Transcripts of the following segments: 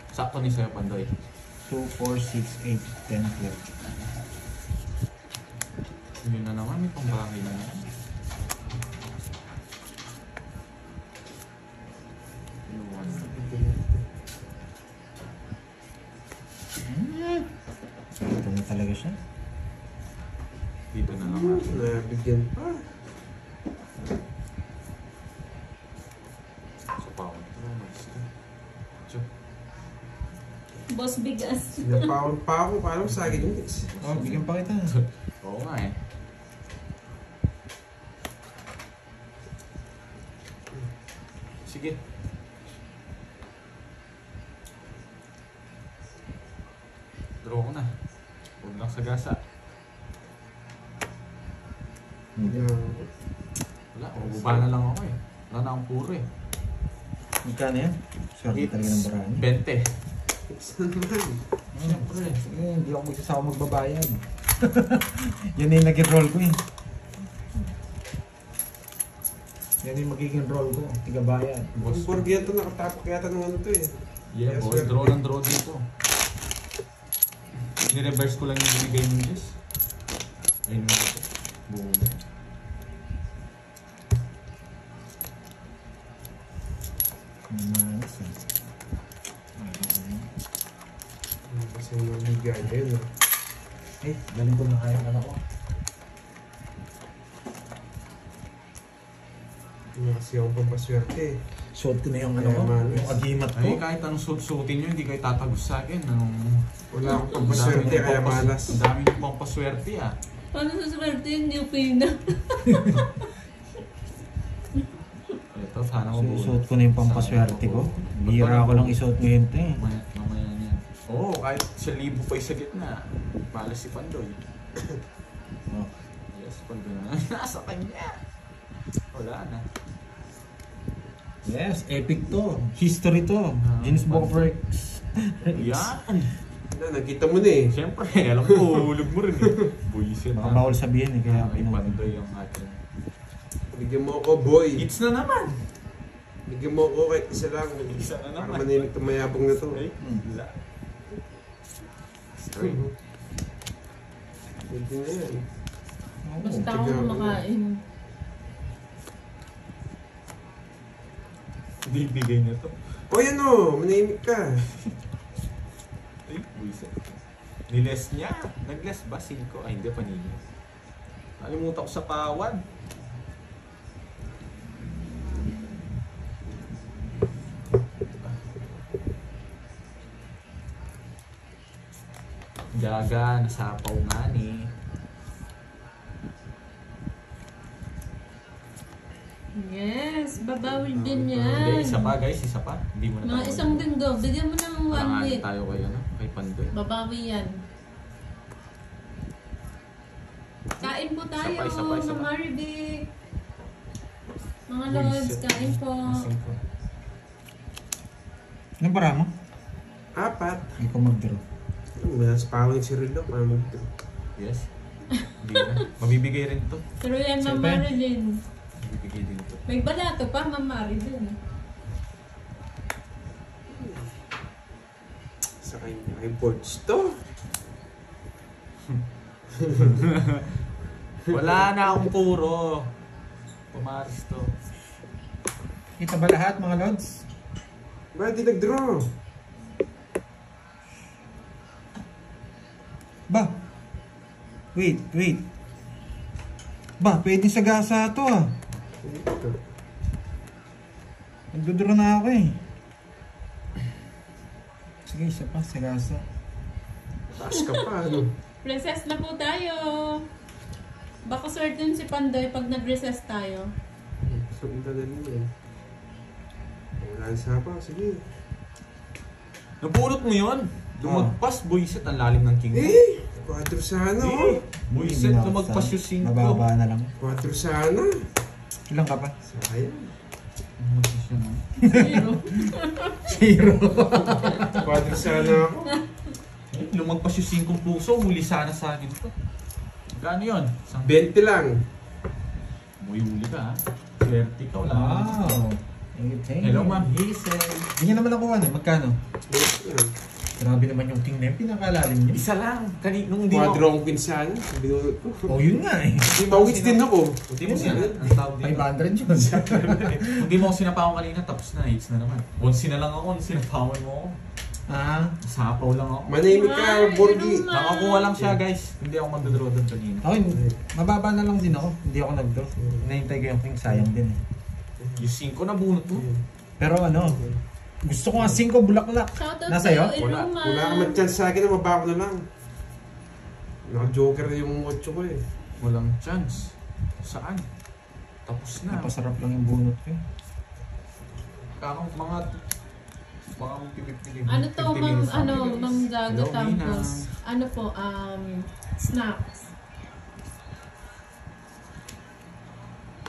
Sakto ni sa'yo, Pandoy. 2, 4, 6, 8, 10, 12. Yun na naman, may pambahay na naman. Ito na talaga siya. Dito na naman. Nabigyan pa. Sa pawon. Boss bigas. Sinapawon pa ako. Paano sagid yung mix? Oh, bigyan pa kita. Oo nga eh. Sige. Draw ko na. Huwag lang sa gasa. Wala, bubaba na lang ako eh. Wala na akong puro eh. Magkano yan? Swerte talaga ng baraan. 20. Saan naman? Siyempre. Sige, hindi ako magsasama magbabayad. Yan yung naging roll ko eh. Yan yung magiging roll ko. Tigabayad. Boss. Ang burger to, nakatapok yata ng ano to eh. Yeah, Yes, boss. sir. Draw ng draw dito. Ni-reverse ko lang yung binigay mo, Jess. Ayun mo dito. Boom. Manas eh. Kasi yung nabigyan yun. Eh, galing ko na kaya anak ko. Yung kasi yung pampaswerte eh. Suot ko na yung ano ko, Manas. yung agimat ko. Ay, kahit anong suot-suotin nyo, hindi kayo tatagos sa akin. Anong... Wala akong pampaswerte kaya malas. Ang dami nyo pang paswerte ah. Paano sa swerte yun? Hindi pina. Ito, sana ko Suot ko na yung pampaswerte ko. Bira ko lang isuot ngayon ito eh. Mamaya niya. Oo, kahit 1,000 pa yung sa gitna. Malas si Pandoy. Oh. Yes, Pandoy na. Nasa kanya. Wala na. Yes, epic to. History to. Guinness Book of Records. Yan! Nakita mo na eh. Siyempre, alam ko, hulog mo rin eh. Buisit Baka bawal sabihin eh, kaya May pinag- Pandoy yung atin. Bigyan mo ako boy. Hits na naman! Bigyan mo ako kahit isa lang. Isa na Para naman. manimik na mayabang na to. Ay, wala. Straight. Pwede na yan. Basta ako kumakain. Hindi bigay na to. O yan o, manimik ka. Ay, buisit. Niles niya. Nag-less ba? 5? Ay, hindi pa niya. Nalimutan ko sa pawan. Gaga, nasapaw nga ni. Yes, babawi din Hindi, yan. isa pa guys, isa pa. Hindi mo na Mga isang linggo, bigyan mo ng 1 Parangalan week. tayo kay, ano, kay Pandoy. Babawi yan. Kain po tayo, Isa pa. Mama Ribic. Mga lords, kain po. Anong para mo? 4. Hindi ko mag-draw. Mas pawang si Rilo para mag-draw. Yes. Hindi na. Mabibigay rin to. Pero yan, Saan Mama ba? Rilin. Mabibigay din to. May balato pa, Mama Rilin. Sa kanya ay boards to. Wala na akong puro. Pumaris to. Kita ba lahat mga lods? Bakit di nag-draw? Ba? Wait. Ba, pwede sa gasa to ah. Ito. Nagdodraw na ako eh. Sige, isa pa, sa gasa. Taas ka pa, ano? Recess na po tayo. Baka swerte yun si Pandoy pag nag-recess tayo. Sundan na rin yan. Wala sa pa, sige. Napulot mo yun. Lumagpas, buisit. Ang lalim ng king. Eh! 4 sana, oh. Buisit, lumagpas yung 5. Mababa na lang. 4 sana. Ilang ka pa? Sayang. Lumagpas yun, ha? Zero. 4 sana ako. Lumagpas yung 5 puso. Huli sana sa akin to. Gano yun? 20 lang. Huli ka, ha? Swerte ka, wala. Wow! Ingit Hello, Ma'am Hazel. Hindi naman ako ano, magkano? Yan. Grabe naman yung king na yun, pinakalalim niyo. Isa lang. Nung di mo... Quadro akong pinsan. Binulot ko. Oh, yun nga eh. Tawits din ako. Hindi mo ang tawag dito. 500 yun. Hindi mo ako sinapawan kanina, tapos na. Hits na naman. Onsi na lang ako. Sinapawan mo ako. Ah, Sapaw lang ako. Manahimik ka, Borgi. Nakakuha lang siya, guys. Hindi ako magdodraw doon kanina. ako yun, mababa na lang din ako. Hindi ako nag-draw. Hinahintay ko yung king, sayang din eh. Yung 5 na bunot mo. Pero ano, gusto ko nga 5 bulaklak. Shoutout Nasa sa'yo, iyo? Iruma. Wala ka man-chance sa akin na mababa ko na lang. Naka-joker na yung 8 ko eh. Walang chance. Saan? Tapos na. Napasarap lang yung bunot ko eh. Kakang mga 50 Ano to, Ma'am, minutes ano, lang, guys. Ma'am Gaga Hello, Campos. Mina. Ano po, snacks.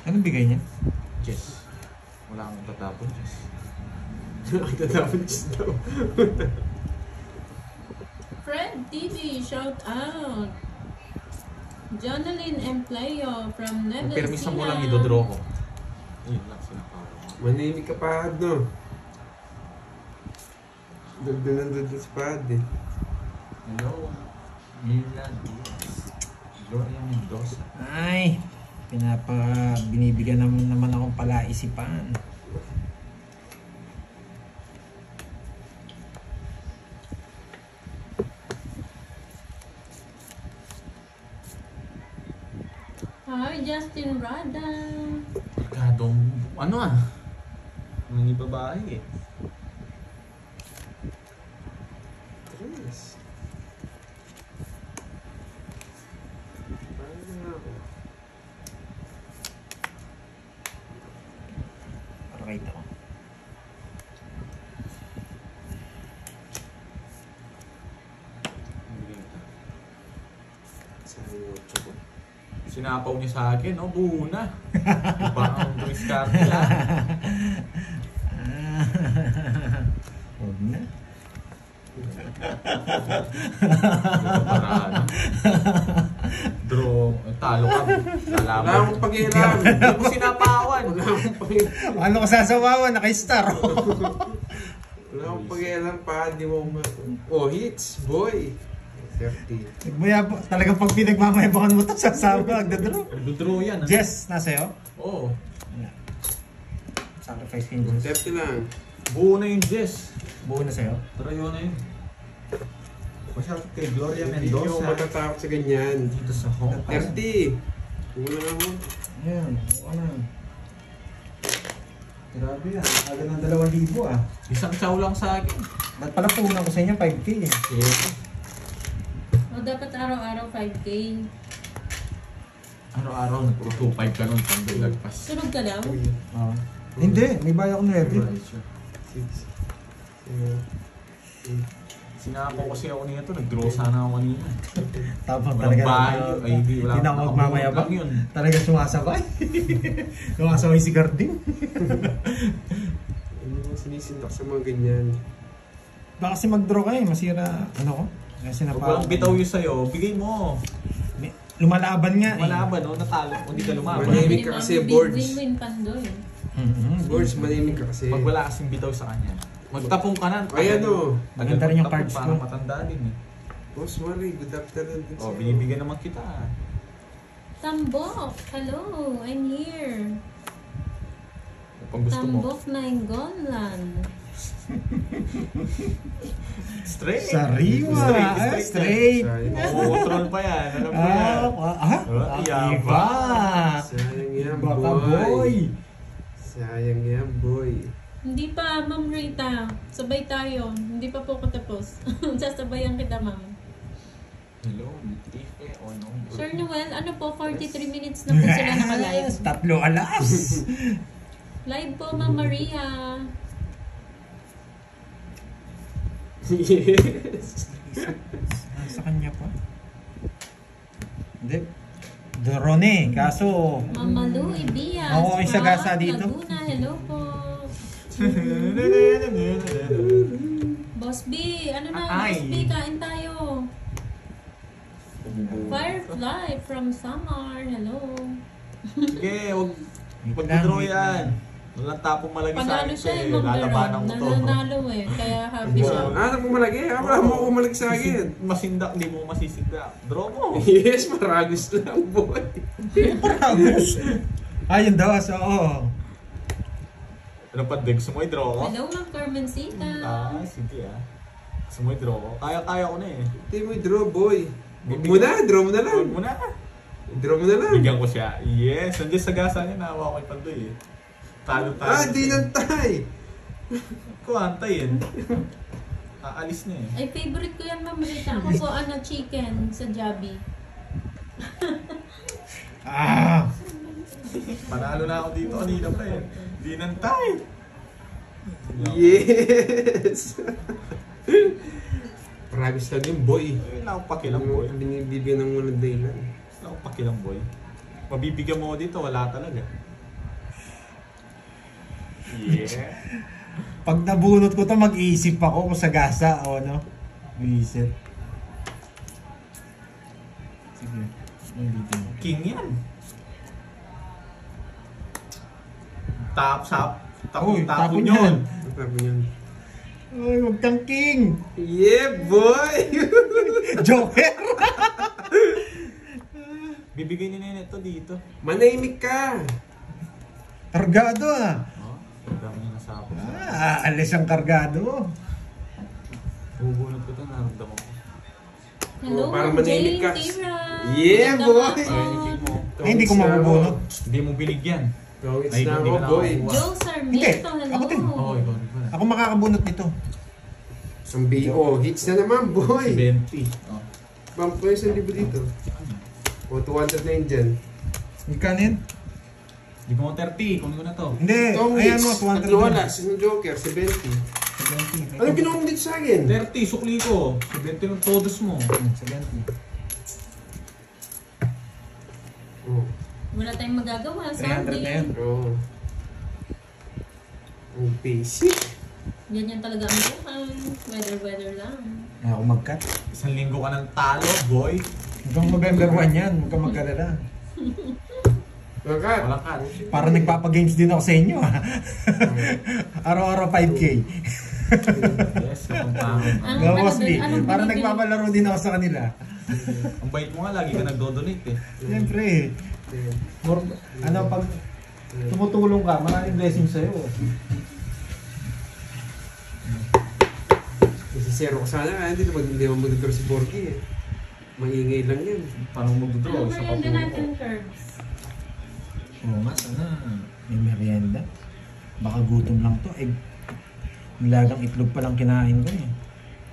Anong bigay niya? Yes. Wala akong tatapon, Jess. Nakatapos daw. Fred TV, shout out. Jonalyn Empleo from Kung Nevesia. permisan mo lang, idodraw ko. Yun lang, sinapawan ko. Manahimik ka pa, no? Dagdagan sa pad eh. Hello, Mila Diaz. Gloria Mendoza. Ay, binibigyan naman akong palaisipan. Hi, Justin Rada. Pagkadong, ano Mga babae eh. Yes. Paano na ako? Para kahit ako. Saan yung 8 ko? Sinapaw niya sa akin, buo na. Iba ang diskarte ah. Huwag na. Paraan. Draw, talo ka. Wala Lalaban. akong pag-iram. Hindi mo sinapawan. Wala akong pag-iram. Ano ka sasawawan? Naka-star. Wala akong pag-iram pa. Di mo Oh, hits, boy. 30. Nagmaya po. Talagang pag pinagmamayabangan mo ito, sasama. Nagdadraw. Draw yan. Jess, nasa'yo? Oo. Wala. Sacrifice king Jess. 30 lang. Buo na yung Jess. Buo na sa'yo? Trayo na yun. Masyadot kay Gloria Hindi ako Mendoza. matatakot sa ganyan. Dito sa Hong Kong. 30. Kulang ako. Ayan. Buo na. Grabe yan. Aga ng 2,000 ah. Isang chow lang sa akin. Ba't pala punan ko sa inyo 5K eh. O, dapat araw-araw 5K. Araw-araw nag-2.5 ka nun. Pang lagpas. Sunog ka daw? Ah. Hindi. May bayan ako na every. 6. 7. Sinapaw kasi ako nito. Nag-draw sana ako kanina. Tapos Walang talaga. bayo. Ay, hindi. Wala Hindi na ako magmamayabang. lang yun. Talaga sumasabay. Sumasabay si Garding. Hindi mo sinisindak sa mga ganyan. Baka kasi mag-draw ka eh. Masira. Ano ko? Kasi Pag walang bitaw yun sa'yo, bigay mo. Lumalaban nga eh. Malaban, no? Natalo. Kung di ka lumaban. Manahimik ka kasi, boards. Win-win Pandoy. Boards, manimik ka kasi. Pag wala kasing bitaw sa kanya, magtapong ka na. Ayan o. Maganda rin yung cards Parang ko. matanda din eh. Boss Marie, good afternoon. din Oh, sa'yo. binibigyan naman kita. Tambok! Hello, I'm here. Pag gusto mo. Tambok Nainggolan. Straight. Sariwa. Straight. Sayang. Troll pa yan. Alam mo yan. Iba. Iba. Sayang yan, Baka boy. boy. Sayang yan, boy. Hindi pa, Ma'am Rita. Sabay tayo. Hindi pa po ako tapos. Sasabayan kita, Ma'am. Hello, Tife o no? Sir Noel, ano po, 43 minutes na po sila naka-live. 3 alas. Live po, Ma'am Maria. Yes. Sa kanya pa. Hindi. Drone kaso. Ma'am Malu Ibias. Ako ay sagasa from dito. Laguna, hello po. Boss B, ano na, Ay. Boss B, kain tayo. Firefly from Samar, hello. Sige, huwag Wait pag-draw lang, yan. Walang tapong malagi sa Panalo akin siya eh. yung Ma'am Lalabanan ko Daron. to. Nananalo eh. Kaya happy siya. Ah, nagmamalagi. Wala mo kumalagi sa akin. Masindak, di mo masisindak. Draw mo. Yes, maragos lang, boy. Paragos. Ayun daw, oo. Ano pa, Deg? Gusto mo i-draw ko? Hello, Ma'am Carmencita. Ah, sige ah. Gusto mo i-draw ko? Kaya ko na eh. Hindi mo i-draw, boy. Huwag mo na, draw mo na lang. Huwag mo na. Draw mo na lang. Bigyan ko siya. Yes, nandiyan sa gasa niya, nahawa ko yung Pandoy eh. Talo tayo. Ah, di nantay. Ko antayin. Aalis na eh. Ay, favorite ko yan, Ma'am Rita. Ako po, chicken sa Jollibee. Ah! Panalo na ako dito kanina pa eh. Di nantay. Yes. Maragos lang yung boy. Wala akong pakilang boy. Binibigyan ng walang dahilan. Wala akong pakilang boy. Mabibigyan mo ko dito, wala talaga. Yeah. Pag nabunot ko to, mag-iisip ako kung sa gasa o ano. Iisip. Sige. Ulitin mo. King yan. Uy, Tapon tapon yun. yan. Sabi yun. Uy, wag kang king! Yeah, boy! Joker! Bibigay ni Nene to dito. Manahimik ka! Kargado ah! Oh, ang dami niya nasapos. Alis ang kargado. Bubunod ko ito, naramdaman ko. Hello, Oh, parang Ma'am manahimik Jane ka. Tira. Yeah, Magandang boy! hapon. Parinig mo. Eh, hindi ko mabubunot. Hindi mo binigyan. Kawits Ay, na hindi ako, ka na boy. ako. Joe Sarmiento, Hindi, hello. ako din. Oo, ikaw rin pala. Ako makakabunot nito. Isang BO. Hits na naman, boy! 20. Oh. Bump ko yung 1,000 dito. O, 200 na yun dyan. Ikaw yan? Hindi ko mo 30, kunin ko na to. Hindi, Itong ayan hits. mo, 200 Tatlo wala. Sinong Joker? 70. Anong ginawa mo dito sa akin? 30, sukli ko. 20 ng todos mo. 70. Oh. Wala tayong magagawa. 300 Sunday. na yan. Oh. Ang basic. Ganyan talaga ang buhay. Weather lang. Ako mag-cut. Isang linggo ka ng talo, boy. Hanggang November 1 yan, huwag kang magkalala. Makat. Wala ka. Parang nagpapagames din ako sa inyo ha. Araw-araw 5K. Yes, ang pangit. Ang No, mostly. anong Parang binibili? nagpapalaro din ako sa kanila. Ang bait mo nga, lagi ka nagdo-donate eh. Siyempre, more, ano, pag tumutulong ka, maraming blessings sa'yo. Isisero ko sana. Hindi naman mag-draw si Borgie eh. Maingay lang yan. Paano magdodraw? Ano Isa pa merienda po. natin, Curbs? Oo nga, sana may merienda. Baka gutom lang to. Eh, nilagang itlog pa lang kinain ko eh.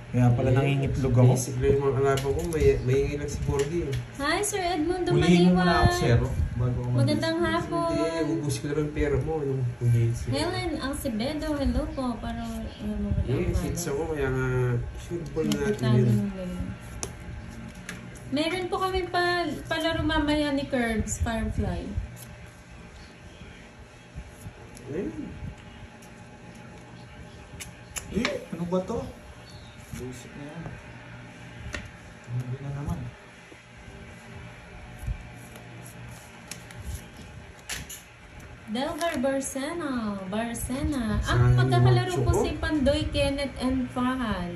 Kaya pala nangingitlog ako. Basic lang yung mga kalaban ko. Maingay lang si Borgie eh. Hi, Sir Edmundo Hulihin mo muna ako, Maliwa. zero. Bago ako Magandang Hindi, hapon. ubus ko na lang pera mo. Yung hits. Helen Alcebedo, hello po. Para mo Yes, hits ako. Kaya nga, sure ball natin yun. Meron po kami palaro mamaya ni Curbs, Firefly. Ayun. Eh, ano ba to? Basic na yan. Hindi na naman. Delgar Barcena. Ang Sayang pagkakalaro yung po ocho ko. si Pandoy, Kenneth, and Fahal.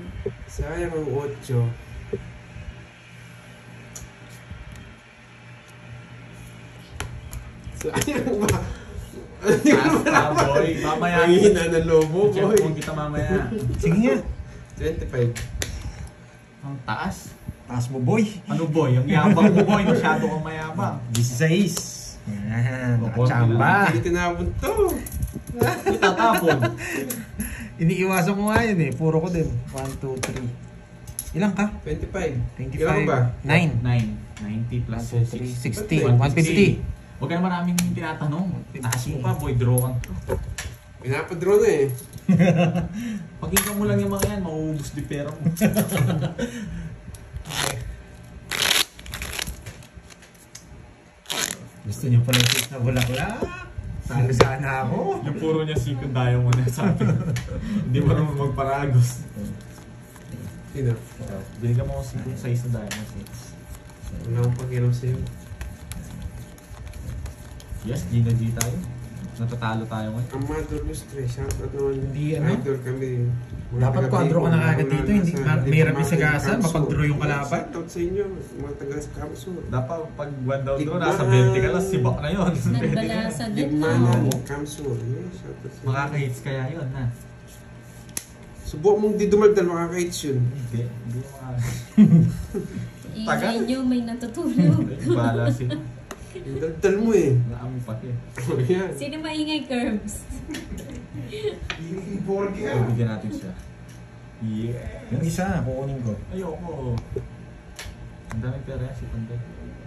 Sayang ang 8. Sayang ba? Basta, boy. Mamaya. Ang hina ng lobo, Check boy. mo kita mamaya. Sige nga. 25. Ang taas. Taas mo boy. Ano boy? Ang yabang mo boy. Masyado kang mayabang. 16. Yan, O, nakachamba. Hindi tinapon to. Itatapon. Iniiwasan ko nga yun eh. Puro ko din. 1, 2, 3. Ilang ka? 25. 25. Ilan ba? 9. 90 plus 3, 16. 150. Huwag ka na maraming tinatanong. Taas mo pa boy. Draw ka. Pinapadraw na eh. Pakinggan mo lang yung mga yan. Mauubos di pera mo. Gusto niyo pala yung na bulaklak? Salo sana ako. Yung puro niya second diamond na sa akin. Hindi mo naman magparagos. Sino? Binigyan mo ko second size na diamond. Wala akong pakialam sa'yo. Yes, G na G tayo. Natatalo tayo ngayon. Amador Lustre, shoutout naman. Hindi, ano? Idol kami. Dapat quadro ka na agad dito, hindi may rabi sa gasa, mapag-draw yung kalaban. Shoutout sa inyo, mga taga-Kamsur. Dapat pag 1 down draw, nasa 20 ka lang, sibak na yun. Nagbalasa din Digmanan, no. Kamsur. Yeah, shoutout sa inyo. Makaka-hits kaya yun, ha? Subukan mong di dumaldal, makaka-hits yun. Hindi makaka. Sa inyo may natutulog. Bala sila. Yung daldal mo eh. Naami pa eh. Yan. Sino maingay curbs? Bigyan natin siya. Yeah. Yung isa, kukunin ko. Ayoko. Ang daming pera yan si Panday.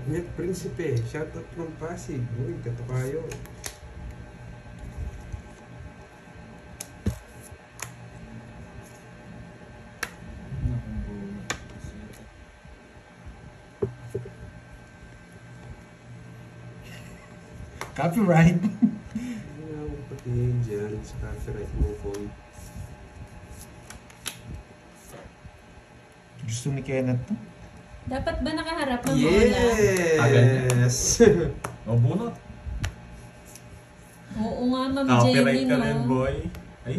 Net Principe, shoutout from Pasig. Uy, kato kayo. Copyright. Hindi na ako patingin dyan sa copyright mo phone. Gusto ni Kenneth to. Dapat ba nakaharap ng bola? Yes! O, bunot. Oo nga, Ma'am Copyright Jenny, ka rin, no? boy. Ay,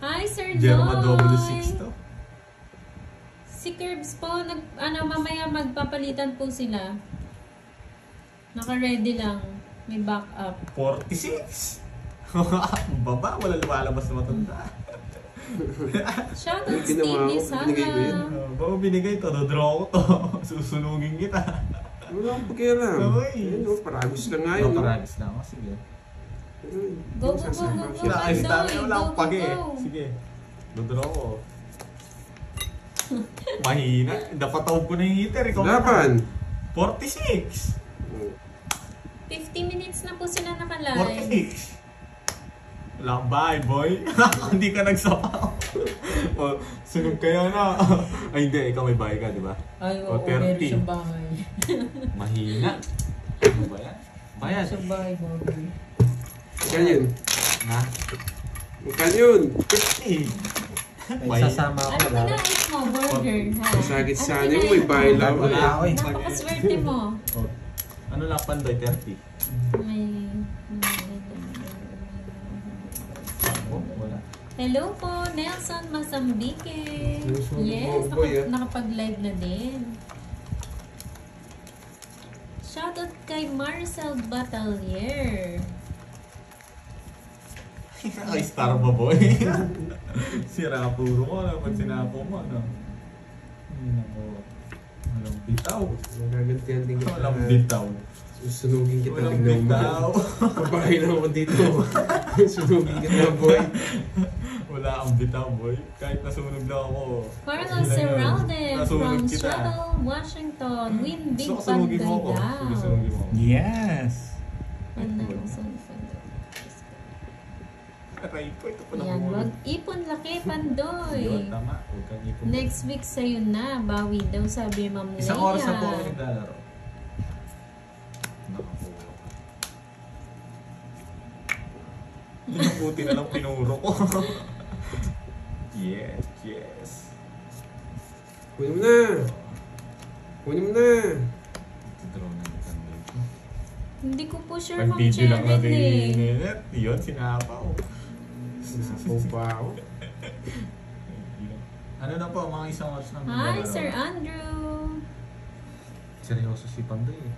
Hi, Sir Jerma Joy! W6 to. Si Curbs po, mamaya magpapalitan po sila. Naka-ready lang. May backup. 46. Baba, wala lumalabas na matanda. Shoutout Ginawa Stevie ko, binigay ko yun. Sana. Baka binigay to, dodraw ko to. Susunugin kita. Wala akong pakialam. Uy. Ayun, no, paragos lang nga yun. Ito, no? paragis na ako. Sige. Ayun, Go, go, sasama go, ko go, siya. go. Nakayos na, Pandoy, wala akong go, pagi. go. Sige. Dodraw ko. Mahina. Napatawag ko na yung heater. Ikaw Laban! 46. 50 minutes na po sila naka-live. 46. Wala kang bahay, boy. Hindi ka nagsapaw. O, sunog kayo na. Ay, hindi. Ikaw may bahay ka, di ba? Ay, O, oo, 30. meron siyang bahay. Mahina. Ano ba yan? Bayan. Siyang bahay, Bobby. Magkano yun? Na? Magkano yun? 50. May sasama ako. Ano Wala. kinain mo, burger, ha? Masagit Ano sana kinain yung may mo? bahay lang. Wala ako eh. Napakaswerte mo. O, ano lang, Pandoy? 30. May... Oh, wala. Hello po, Nelson Masambike. Nelson Yes, Boboy, ah. nakapag-live na din. Shoutout kay Marcel Batalier. Ay, star ba, boy? Sira puro mo. Pag sinapo mo, ano? Nako. Walang bitaw. Nagagantihan din kita. Walang bitaw. Susunugin kita. Walang tingnan mo. bitaw. Babae lang ako dito. Sunugin kita, boy. Wala kang bitaw, boy. Kahit nasunog lang ako. Carlos Ilan yun? Serralde Nasunog from kita. Seattle, Washington. Win Big Gusto ko sunugin mo ako. Pandoy Sige, daw. sunugin mo ako. Yes. Aray ko, ito pa na Yan, bumulog. wag ipon laki, Pandoy. Yun, tama. Huwag kang ipon. Next week sa'yo na, bawi daw sabi Ma'am Leia. Isang oras na po ako naglalaro. Nakapulo. Buti na lang pinuro ko. Yes, yes. Kunin mo na. Kunin mo na. Draw na yung candle ko. Hindi ko po sure Ma'am Pag-video lang Cheryl natin eh. ninet. Yun, sinapaw. Sinapaw pa ako. Ano na po, mga isang oras na Hi, maglalaro. Sir Andrew. Seryoso si Pandoy eh.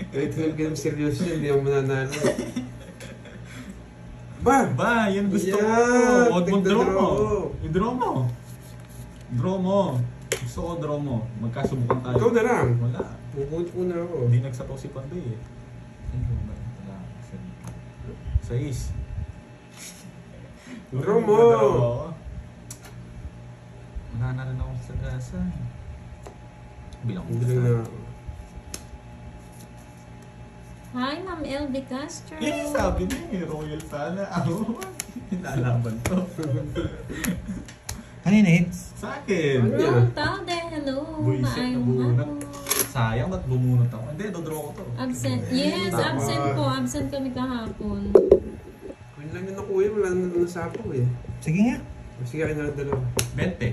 Kahit nung ganun seryoso yun, hindi ako mananalo. Ba! Ba, yan gusto ko. Yan, Huwag mo draw mo. tigda-draw. I-draw mo. Draw mo. Gusto ko draw mo. Magkasubukan tayo. Ikaw na lang. Wala. Pupunta ko na ako. Hindi nagsapaw si Pandoy eh. Ayun ba? Wala. Sais. Draw mo. Wala na rin akong sagasa. Bilang ko. Hindi lang na ako. Hi, Ma'am LB Castro. Eh, sabi niya eh, Royal sana. Ako, hinalaban to. Kanina hits? Sa akin. Ano yan? Ron Talde, hello. Buisit na Maayong bunot. hapon. Sayang, ba't bumunot ako? Hindi, dodraw ko to. Absent. Yes, Tama. absent po. Absent kami kahapon. Kunin lang yun ako eh. Wala na nasapaw eh. Sige nga. Sige, kayo na lang dalawa. 20.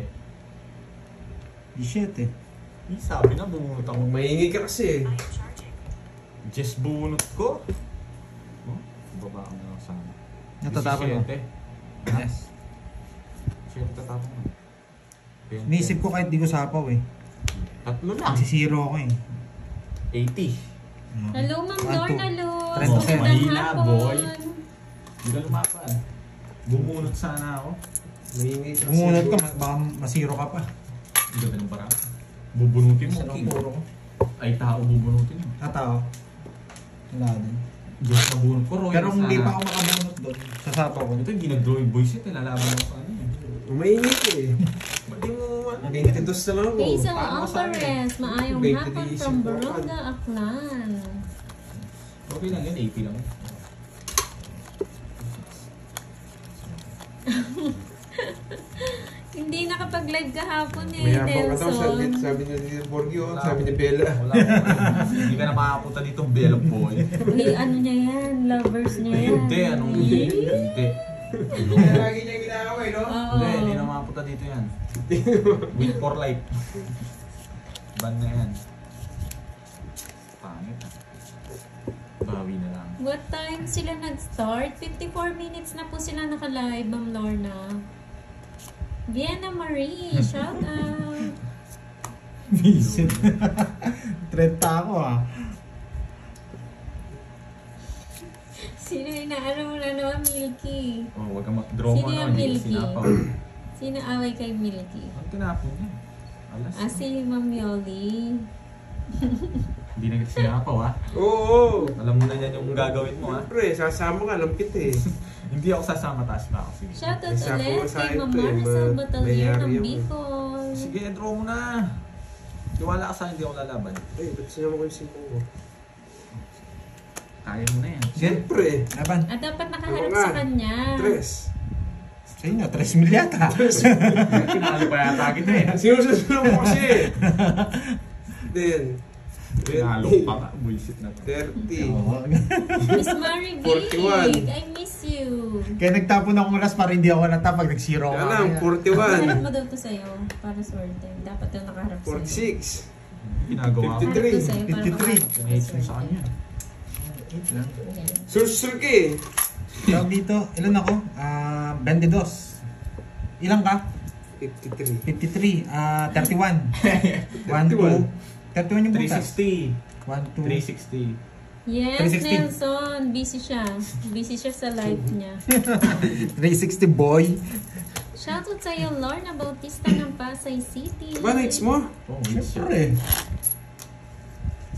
17 eh. Eh, sabi na, bumunot ako. Maingay ka kasi eh. Just bunot ko. Baba ka na lang sana. Natatapon mo? 17. Yes. Siyempre tatapon mo. 20. Nisip ko kahit di ko sapaw eh. Tatlo lang. Nagsisiro ako eh. 80. Hello, Ma'am Lorna Luz. Trento sir. Magandang Mahina, hapon. boy. Hindi ka lumapan. Bumunot sana ako. Mainit kasi. Bumunod ka, baka masiro ka pa. Ang ganda ng parang. Bubunutin mo. Sarap King. puro ko. Ay, tao bubunutin mo. Tatao. Wala din. Diyos na bunot ko, Roy. Pero kung hindi Sana. pa ako makabunot doon, sa sapaw ko. Ito, hindi nag-drawing voice it. Lalaban ako sa ano eh. Mainit eh. Hindi mo ano. 22 na lang ako. Hazel Paano masabi? Alvarez, maayong Baby hapon di from isip Baronga, Aklan. Okay lang yan, 80 lang. Hindi nakapag-live kahapon eh, Mayabang ka daw, Nelson. sabi ni Borgio, sabi ni Bella. Wala ako. Hindi ka na makapunta dito, Bella Boy. Hey, ano niya yan? Lovers niya yan. Hindi, anong Eh? hindi. Lagi niya ginagawa no? Oo. Hindi na makapunta dito yan. Wait for life. Ban na yan. Pangit ah. Bawi na lang. What time sila nag-start? 54 minutes na po sila naka-live, Ma'am Lorna. Vienna Marie, shout out. Visit. 30 ako ah. Sino inaano mo na naman, Milky? Oh, wag kang mag-draw Sino mo yung hindi Milky? sinapaw. Sino away kay Milky? Ang tinapon niya. Alas. Si Ma'am Yoli. Hindi na kita sinapaw ha. Oo. Alam mo na yan yung gagawin mo ha. Siyempre, sasama ka, lampit eh. Hindi ako sasama, taas pa ako. Sige. Shout out Isa po ulit sa kay Ma'am ito eh, Maricel Batalyon mayari ng yung- Bicol. Sige, draw mo na. Tiwala ka sa akin, hindi ako lalaban. Ay, ba't sinama ko yung sipong ko? Kaya mo na yan. Siyempre. Laban. At dapat nakaharap Oo nga. sa kanya. Tres. Sa inyo, 3 mil yata. Pinalo pa yata kita eh. Sinusunod mo kasi. Then, Pinalo pa ka. Bullshit na to. 30. Oo. Miss Mary 41. Big, I miss you. Kaya nagtapon akong oras para hindi ako nata pag nag-zero ako. Yan lang, Harap 41. mo daw to sa'yo para swerte. Dapat daw nakaharap sa'yo. 46. Ginagawa ko. 53. Harap to sa'yo para 53. makaharap Pinahit mo sa kanya. 8 lang. Ayan. Sursurk eh. Tawag dito, ilan ako? 22. Ilan ka? 53. 53. 31. 1, 2. 31 yung butas. 360. 1, 2. 360. Yes, 360. Nelson. Busy siya. Busy siya sa live niya. 360 boy. Shoutout sa'yo, Lorna Bautista ng Pasay City. Ba, nights mo? Oh, wait siya. Siyempre.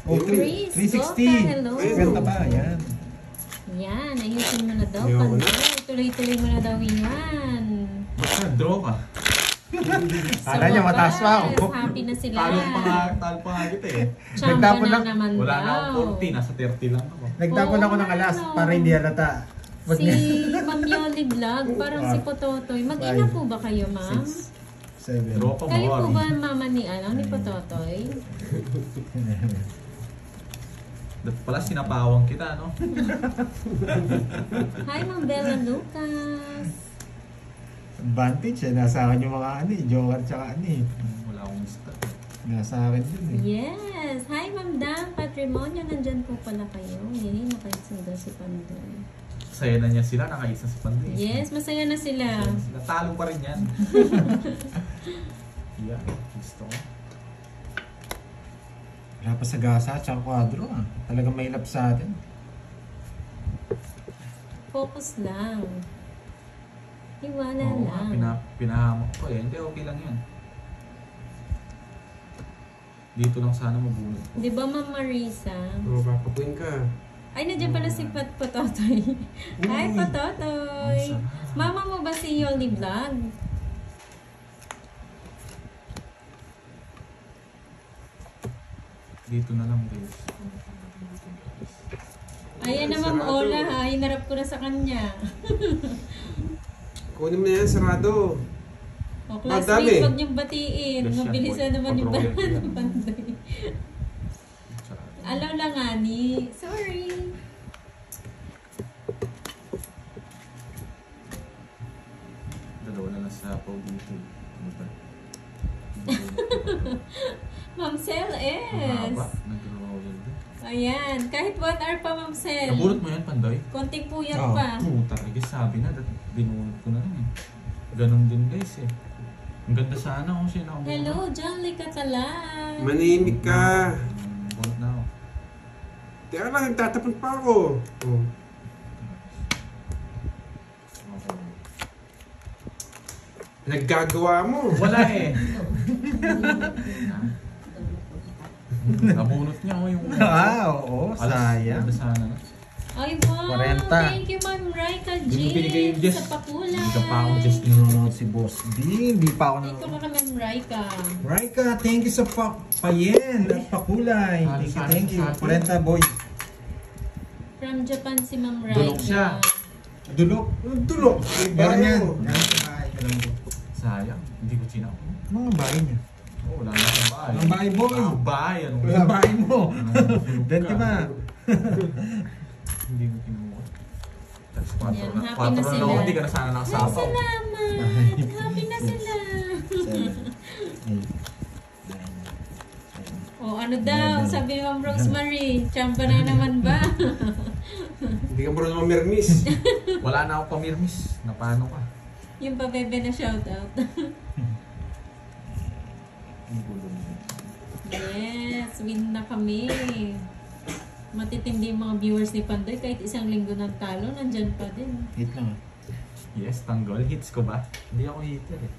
Oh, Chris, 360. hello. Kwenta pa, yan. Yan, ayusin mo na daw. Ayoko na. Panday. Tuloy-tuloy mo na daw yan. Basta draw ka. Akala niya mataas pa ako. Happy na sila. Talo pa nga kita eh. Chamba Nagtapon na lang. naman Wala na daw. akong 40, nasa 30 lang ako. Nagtapon ako ng alas para hindi halata. Pag Si Ma'am Yoli Vlog, parang si Pototoy. Mag-ina po ba kayo, ma'am? 7. Draw pa Kayo po mawari. ba ang mama ni, ni Pototoy? Dapat pala sinapawang kita, no? Hi, Ma'am Bella Lucas. Advantage eh. Nasa akin yung mga joker tsaka Wala akong stat. Nasa akin yun eh. Yes. Hi, Ma'am Dam Patrimonio. Nandyan po pala kayo. Yay, nakaisin daw si Pandoy. Saya na niya sila, nakaisa sa Panday. Yes, masaya na sila. Natalo pa rin yan. Yeah, gusto ko. Wala pa sa gasa tsaka kwadro ah. Talagang mahilap sa atin. Focus lang. Iwala Oo nga, lang. pinahamak ko eh. Hindi, okay lang yan. Dito lang sana mabunod. Di ba, Ma'am Marisa? Oo, papapuin ka. Ay, nandiyan pala si Pototoy. Hi, Pototoy. Mama mo ba si Yoli Vlog? Dito na lang guys. Ayan na, Ma'am Ola, ha. Hinarap ko na sa kanya. Kunin mo na yan, sarado. O, class Madami. 3, huwag niyong batiin. Yes, yan, Mabilisan boy. naman yung Pag-royal ko bayan yan. ng Pandoy. Alaw lang, Ani. Sorry. Dalawa na lang sa pau dito. Ano ba? Ma'am Sel Ang haba. S. Nag-royal din. Ayan, kahit 1 hour pa, Ma'am Sel. Nabulot mo yan, Pandoy? Konting puyat Oo. pa. Puta, guys, sabi na, binunod ko na rin eh. Ganon din guys eh. Ang ganda sana kung sino ako. Hello, John Lee Catalan. Manimik ka. Bunot na ako. Teka lang, nagtatapon pa ako. Oh. Naggagawa mo. Wala eh. Nabunot niya ako yung... Oo, sayang. Ganda sana. Ay, wow. 40. Thank you, Ma'am Raika Hindi mo binigay yung James Jess. sa pakulay. Hindi ka pa ako just Nanonood si Boss B. Hindi pa ako Ito nanonood. ka Ma'am Raika. Raika, thank you sa payen at pakulay. Thank you. 40 boy. From Japan si Ma'am Raika. Dulok siya. Dulok. Dulok. Meron yan. Yan sa bahay ka lang. Sayang. Hindi ko sinako. Mga bahay niya. Oh, wala na akong bahay. Walang bahay, boy. Walang bahay. Ano? Walang bahay mo. Tulog ka. 20 ba? Hindi ko kinuha. Tapos 4 Yan, na. happy 4 na na sila. ako. Hindi ka na sana Ay, nakasapaw. salamat. Happy na sila. O ano daw, sabi ni Ma'am Rosemary, champa na naman ba? Hindi ka bro naman mermis. Wala na ako pamirmis. Na paano ka? Yung pabebe na shoutout. Yes, win na kami. Matitindi yung mga viewers ni Pandoy. Kahit isang linggo ng talo, nandyan pa din. Hit lang ah. Yes, tanggol. Hits ko ba? Hindi ako hitter eh.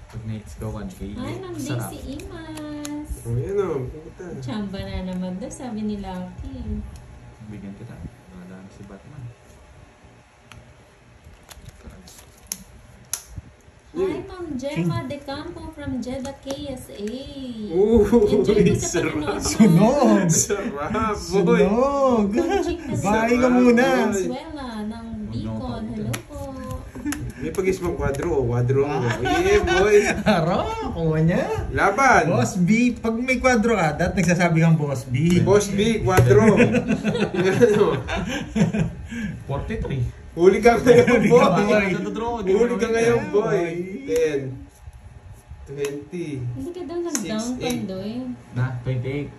Pag na-hits ko 1K. Ay, nang sarap. si Imas. O yan o, puta. Chamba na naman daw, sabi ni Lucky. Bigyan kita. Wala na si Batman. Hi, Ma'am Gemma De Campo from Jeddah, KSA. Ooh, Enjoy ko sa sarap. panonood. Sunog! Sarap, boy. Sunog! Conchita Bahay ka Sarap, muna! boy. Venezuela ng Bicol. Hello po. May pag-ismang kwadro o kwadro mo. Yeah, boy. Haro! Kuha niya! Laban. Boss B, pag may kwadro ka, dat nagsasabi kang Boss B. Boss B, kwadro. Ano? 43. Huli ka ngayon, Huli ka, boy. boy. Huli ka ngayon, boy. 10. 20. Hindi ka daw nag-down, 6, 8. Pandoy. Na, 28.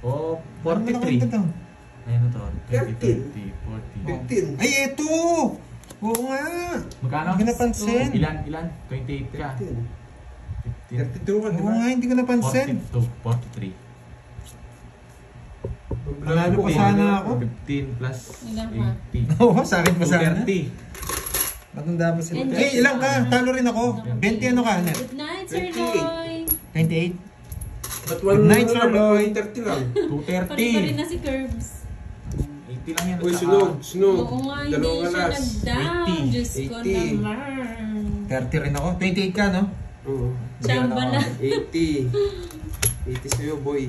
Oh, Ano mo 43. nakita to? Ayun na to. 20, 15. 30, 40. Ay, eto! Oo nga! Magkano? Hindi ko napansin. Ilan? 28 ka. 15. 15. 32 ka, di Oo ba? nga, hindi ko napansin. 42, 43. Manalo pa sana ako. 15 plus Ilan ka? 80. Oo, sa akin pa sana. 30. Matanda pa sila. Enjoy. Eh, ilang ka? Talo rin ako. 20 ano ka, Net? Good night, Sir 28. Loy. 28? Ba't Good night, Sir Lloyd. 30 lang? Pari-pari 230. na si Curbs. 80 lang yan. Uy, at saka sunog. Oo nga, hindi Dalawang siya alas. nag-down. 80. Diyos ko 80. naman. 30 rin ako. 28 ka, no? Oo. Chamba na. 80. 80 sa'yo, boy.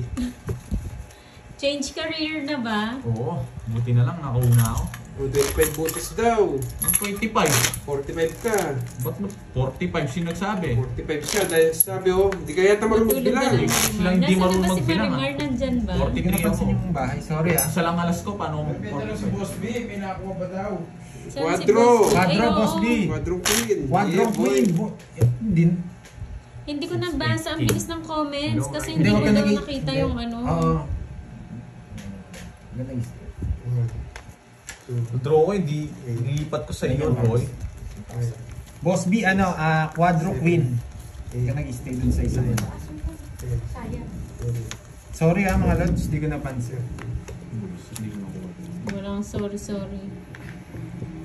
Change career na ba? Oo, buti na lang nakauna ako. O, 25 butas daw. Ang 25. 45 ka. Ba't mo 45 sino nagsabi? 45 siya dahil sabi, oh, hindi kaya yata marunong Matulog bilang. na lang. Sila hindi Nasaan marunong ba si magbilang, Marimar? Nandyan ba? 40. Hindi ko napansin yung bahay. Sorry ah. Isa lang alas ko, paano mo B, may nakuha ba daw? Saan si Quadro. Boss? Quadro, Ay, oo. Boss B. Quadrong queen. Quadro Yeah, boy. Queen. Din. Hindi ko nabasa ang bilis ng comments kasi Hindi, hindi ko wag ka daw nag- nakita yung ano. Oo. Ganda is. Draw ko, hindi nilipat ko sa iyo, boy. Boss B, ano, Quadro Queen. Hindi ka nag-stay dun sa isa. Sorry ah, mga lods. Hindi ko napansin. Hindi ko nakuha. Walang sorry.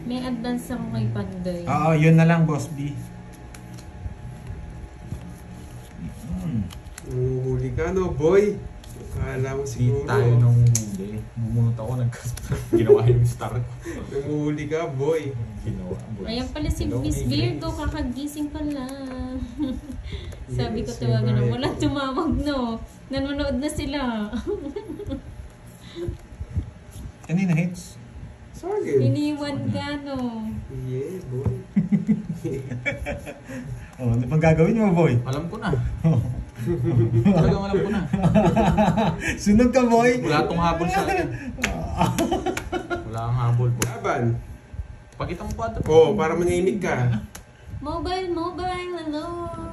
May advance ako kay Pandoy. Oo, yun na lang, Boss B. Huli ka, no, boy? Akala mo Hindi siguro. tayo nanguhuli. Bumunot ako, ginawa yung star ko. Nanguhuli ka, boy. Ginawa, boy. Ayan pala si Hello, Miss May Virgo, Grace. kakagising pala. Sabi ko Yes, tawagan na, right. wala tumawag no. Nanonood na sila. Kanina hits. Sorry. Iniwan ka no. Yeah, boy. Oh, ano pang gagawin mo, boy? Alam ko na. Talagang alam ko na. Sunog ka, boy. Wala tong habol sa akin. Wala kang habol, boy. Laban. Pakita mo 4. Oh, para manimik ka. Mobile, hello.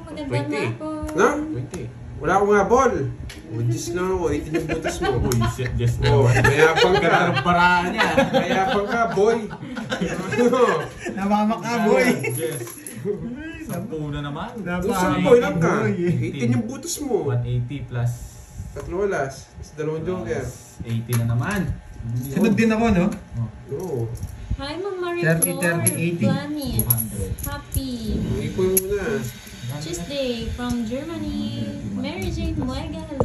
Magandang 20. hapon. Na? 20. Wala akong nga ball. O, Diyos lang ako. 18 yung butas mo. Uy, shit, just Oh, naman. mayapang ka. Ganda ng paraan niya. Mayapang ka, boy. Napamak ka, boy. Yes. Sampu na naman. Usap boy lang ka. 18 yung butas mo. 180 plus. Tatlo alas. Tapos dalawang joker. 80 na naman. Sunod din ako, no? Oo. Hi, Ma'am Marie 30, Flor. 30, 80. Planet. 200. Happy Ipon mo na. Tuesday from Germany. Mary Jane Muega. Hello